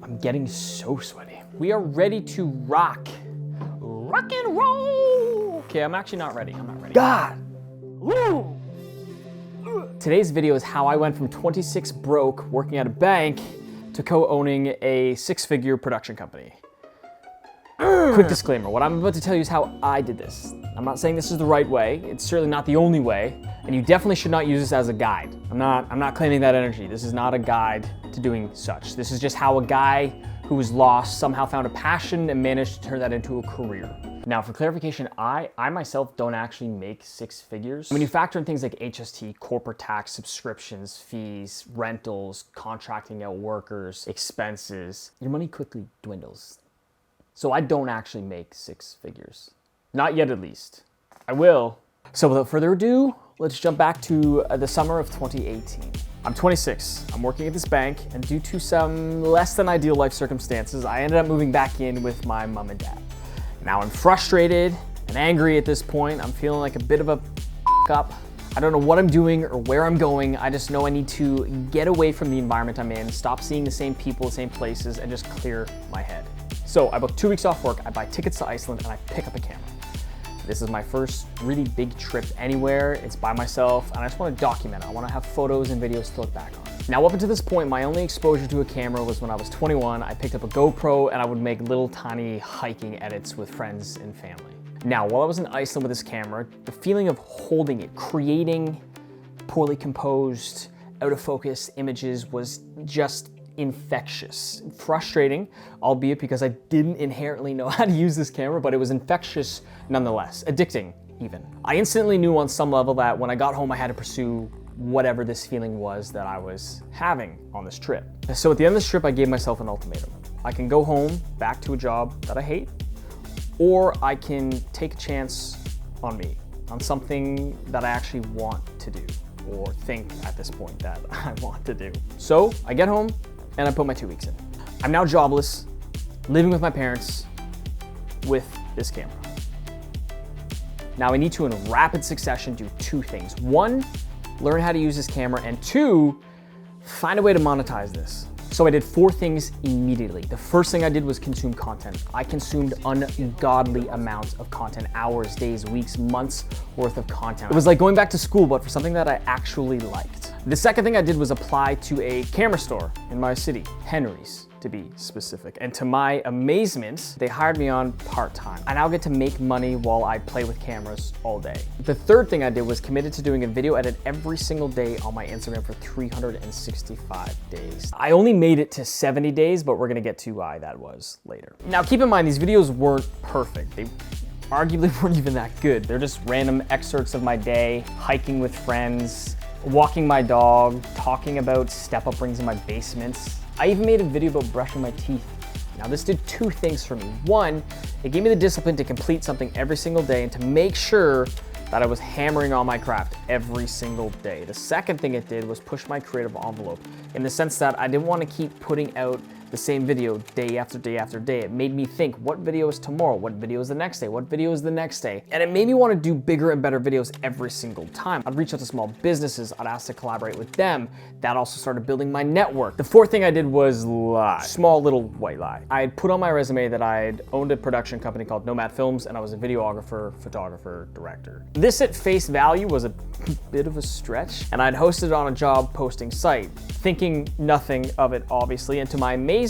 I'm getting so sweaty. We are ready to rock and roll. Okay, I'm actually not ready. I'm not ready. God. Woo. Today's video is how I went from 26 broke working at a bank to co-owning a 6-figure production company. Quick disclaimer, what I'm about to tell you is how I did this. I'm not saying this is the right way. It's certainly not the only way, and you definitely should not use this as a guide. I'm not claiming that energy. This is not a guide to doing such. This is just how a guy who was lost somehow found a passion and managed to turn that into a career. Now, for clarification, I myself don't actually make 6 figures. When you factor in things like HST, corporate tax, subscriptions, fees, rentals, contracting out workers, expenses, your money quickly dwindles. So I don't actually make 6 figures. Not yet, at least. I will. So without further ado, let's jump back to the summer of 2018. I'm 26, I'm working at this bank, and due to some less than ideal life circumstances, I ended up moving back in with my mom and dad. Now I'm frustrated and angry at this point. I'm feeling like a bit of a up. I don't know what I'm doing or where I'm going. I just know I need to get away from the environment I'm in, stop seeing the same people, the same places, and just clear my head. So I booked 2 weeks off work, I buy tickets to Iceland, and I pick up a camera. This is my first really big trip anywhere. It's by myself, and I just want to document it. I want to have photos and videos to look back on. Now, up until this point, my only exposure to a camera was when I was 21. I picked up a GoPro, and I would make little tiny hiking edits with friends and family. Now, while I was in Iceland with this camera, the feeling of holding it, creating poorly composed, out of focus images was just infectious. Frustrating, albeit because I didn't inherently know how to use this camera, but it was infectious nonetheless, addicting even. I instantly knew on some level that when I got home I had to pursue whatever this feeling was that I was having on this trip. So at the end of this trip I gave myself an ultimatum. I can go home, back to a job that I hate, or I can take a chance on me, on something that I actually want to do, or think at this point that I want to do. So I get home, and I put my 2 weeks in. I'm now jobless, living with my parents, with this camera. Now I need to, in rapid succession, do 2 things. 1, learn how to use this camera, and 2, find a way to monetize this. So I did 4 things immediately. The first thing I did was consume content. I consumed ungodly amounts of content, hours, days, weeks, months worth of content. It was like going back to school, but for something that I actually liked. The second thing I did was apply to a camera store in my city, Henry's to be specific. And to my amazement, they hired me on part-time. I now get to make money while I play with cameras all day. The third thing I did was committed to doing a video edit every single day on my Instagram for 365 days. I only made it to 70 days, but we're gonna get to why that was later. Now keep in mind, these videos weren't perfect. They arguably weren't even that good. They're just random excerpts of my day, hiking with friends, walking my dog, talking about step-up rings in my basement. I even made a video about brushing my teeth. Now this did 2 things for me. 1, it gave me the discipline to complete something every single day and to make sure that I was hammering on my craft every single day. The second thing it did was push my creative envelope in the sense that I didn't want to keep putting out the same video day after day after day. It made me think, what video is tomorrow? What video is the next day? What video is the next day? And it made me want to do bigger and better videos every single time. I'd reach out to small businesses. I'd ask to collaborate with them. That also started building my network. The 4th thing I did was lie. Small little white lie. I had put on my resume that I'd owned a production company called Nomad Films, and I was a videographer, photographer, director. This at face value was a bit of a stretch, and I'd hosted it on a job posting site, thinking nothing of it obviously, and to my amazement,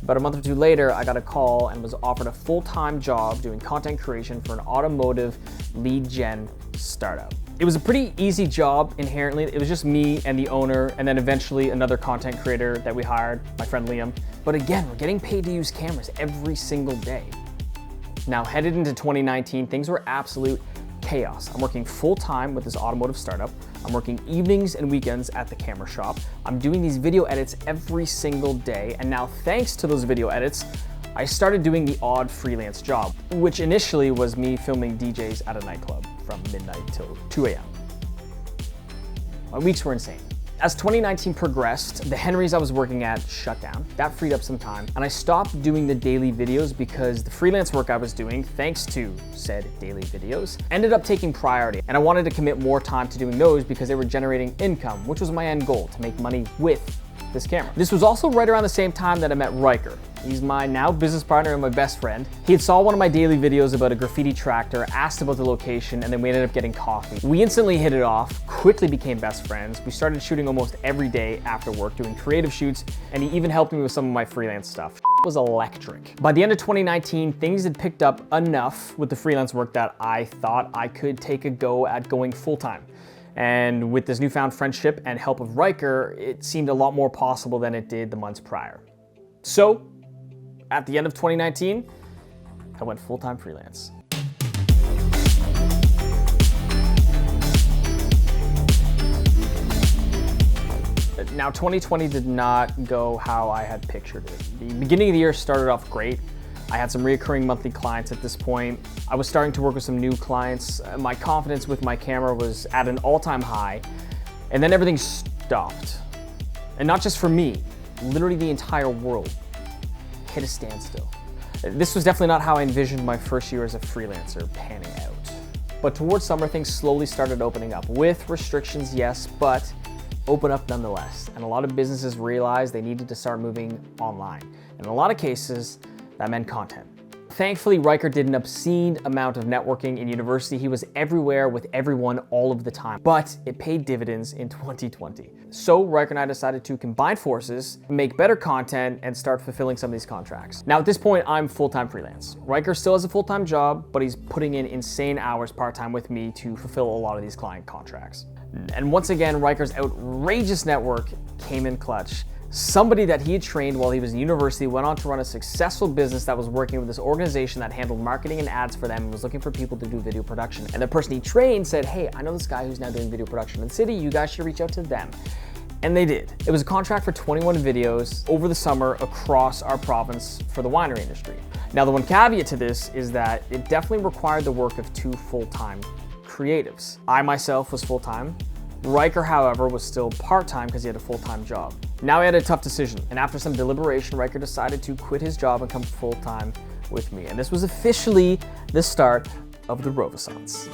about a month or 2 later, I got a call and was offered a full-time job doing content creation for an automotive lead gen startup. It was a pretty easy job inherently. It was just me and the owner, and then eventually another content creator that we hired, my friend Liam. But again, we're getting paid to use cameras every single day. Now, headed into 2019, things were absolute chaos. I'm working full-time with this automotive startup. I'm working evenings and weekends at the camera shop. I'm doing these video edits every single day. And now thanks to those video edits, I started doing the odd freelance job, which initially was me filming DJs at a nightclub from midnight till 2 a.m. My weeks were insane. As 2019 progressed, the Henry's I was working at shut down. That freed up some time, and I stopped doing the daily videos because the freelance work I was doing, thanks to said daily videos, ended up taking priority. And I wanted to commit more time to doing those because they were generating income, which was my end goal, to make money with this camera. This was also right around the same time that I met Riker. He's my now business partner and my best friend. He had saw one of my daily videos about a graffiti tractor, asked about the location, and then we ended up getting coffee. We instantly hit it off, quickly became best friends. We started shooting almost every day after work, doing creative shoots, and he even helped me with some of my freelance stuff. It was electric. By the end of 2019, things had picked up enough with the freelance work that I thought I could take a go at going full-time. And with this newfound friendship and help of Riker, it seemed a lot more possible than it did the months prior. So, at the end of 2019, I went full-time freelance. Now, 2020 did not go how I had pictured it. The beginning of the year started off great. I had some recurring monthly clients at this point. I was starting to work with some new clients. My confidence with my camera was at an all-time high, and then everything stopped. And not just for me, literally the entire world hit a standstill. This was definitely not how I envisioned my first year as a freelancer panning out. But towards summer, things slowly started opening up, with restrictions, yes, but open up nonetheless. And a lot of businesses realized they needed to start moving online. In a lot of cases, that meant content. Thankfully, Riker did an obscene amount of networking in university. He was everywhere with everyone all of the time, but it paid dividends in 2020. So Riker and I decided to combine forces, make better content, and start fulfilling some of these contracts. Now at this point, I'm full-time freelance. Riker still has a full-time job, but he's putting in insane hours part-time with me to fulfill a lot of these client contracts. And once again, Riker's outrageous network came in clutch. Somebody that he had trained while he was in university went on to run a successful business that was working with this organization that handled marketing and ads for them and was looking for people to do video production. And the person he trained said, hey, I know this guy who's now doing video production in the city, you guys should reach out to them. And they did. It was a contract for 21 videos over the summer across our province for the winery industry. Now the one caveat to this is that it definitely required the work of 2 full-time creatives. I myself was full-time. Riker, however, was still part-time because he had a full-time job. Now he had a tough decision, and after some deliberation, Riker decided to quit his job and come full-time with me. And this was officially the start of the Renaissance.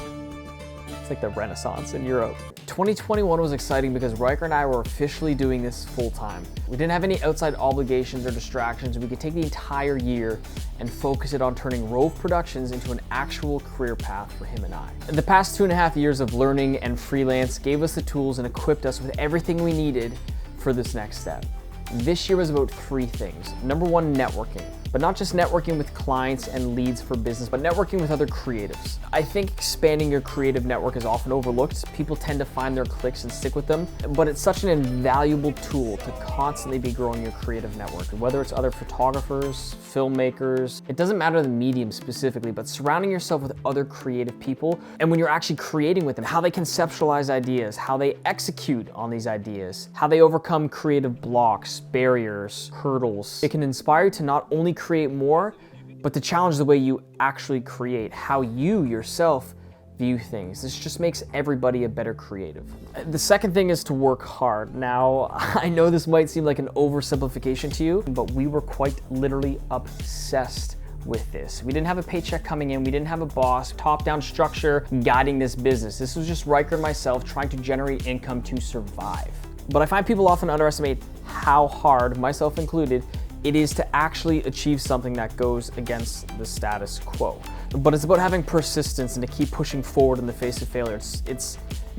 It's like the Renaissance in Europe. 2021 was exciting because Riker and I were officially doing this full-time. We didn't have any outside obligations or distractions. We could take the entire year and focus it on turning Rove Productions into an actual career path for him and I. The past 2.5 years of learning and freelance gave us the tools and equipped us with everything we needed for this next step. This year was about 3 things. Number 1, networking. But not just networking with clients and leads for business, but networking with other creatives. I think expanding your creative network is often overlooked. People tend to find their clicks and stick with them, but it's such an invaluable tool to constantly be growing your creative network. Whether it's other photographers, filmmakers, it doesn't matter the medium specifically, but surrounding yourself with other creative people, and when you're actually creating with them, how they conceptualize ideas, how they execute on these ideas, how they overcome creative blocks, barriers, hurdles. It can inspire you to not only create more, but to challenge the way you actually create, how you yourself view things. This just makes everybody a better creative. The second thing is to work hard. Now, I know this might seem like an oversimplification to you, but we were quite literally obsessed with this. We didn't have a paycheck coming in, we didn't have a boss, top-down structure guiding this business. This was just Riker and myself trying to generate income to survive. But I find people often underestimate how hard, myself included, it is to actually achieve something that goes against the status quo. But it's about having persistence and to keep pushing forward in the face of failure. It's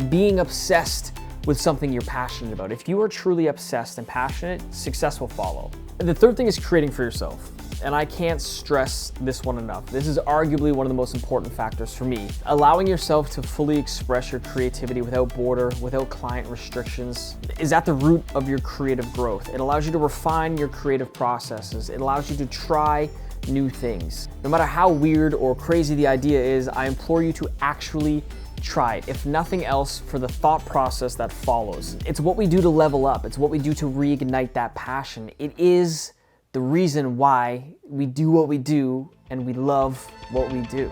being obsessed with something you're passionate about. If you are truly obsessed and passionate, success will follow. And the third thing is creating for yourself. And I can't stress this one enough. This is arguably one of the most important factors for me. Allowing yourself to fully express your creativity without border, without client restrictions, is at the root of your creative growth. It allows you to refine your creative processes. It allows you to try new things. No matter how weird or crazy the idea is, I implore you to actually try it, if nothing else, for the thought process that follows. It's what we do to level up. It's what we do to reignite that passion. It is the reason why we do what we do and we love what we do.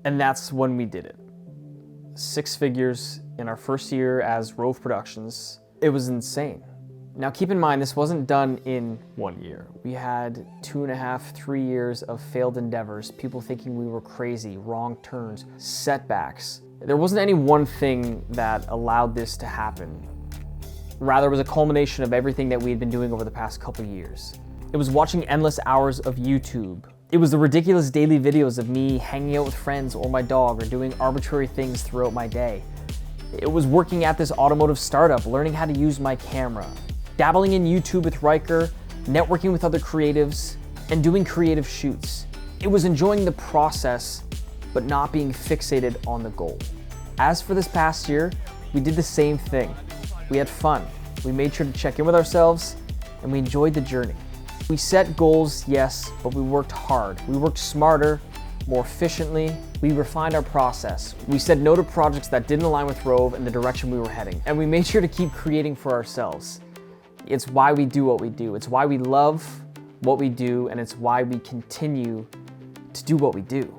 And that's when we did it. 6 figures in our first year as Rove Productions. It was insane. Now keep in mind, this wasn't done in 1 year. We had 2.5, 3 years of failed endeavors, people thinking we were crazy, wrong turns, setbacks. There wasn't any one thing that allowed this to happen. Rather, it was a culmination of everything that we had been doing over the past couple years. It was watching endless hours of YouTube. It was the ridiculous daily videos of me hanging out with friends or my dog or doing arbitrary things throughout my day. It was working at this automotive startup, learning how to use my camera, dabbling in YouTube with Riker, networking with other creatives, and doing creative shoots. It was enjoying the process, but not being fixated on the goal. As for this past year, we did the same thing. We had fun. We made sure to check in with ourselves, and we enjoyed the journey. We set goals, yes, but we worked hard. We worked smarter, more efficiently. We refined our process. We said no to projects that didn't align with Rove and the direction we were heading. And we made sure to keep creating for ourselves. It's why we do what we do. It's why we love what we do, and it's why we continue to do what we do.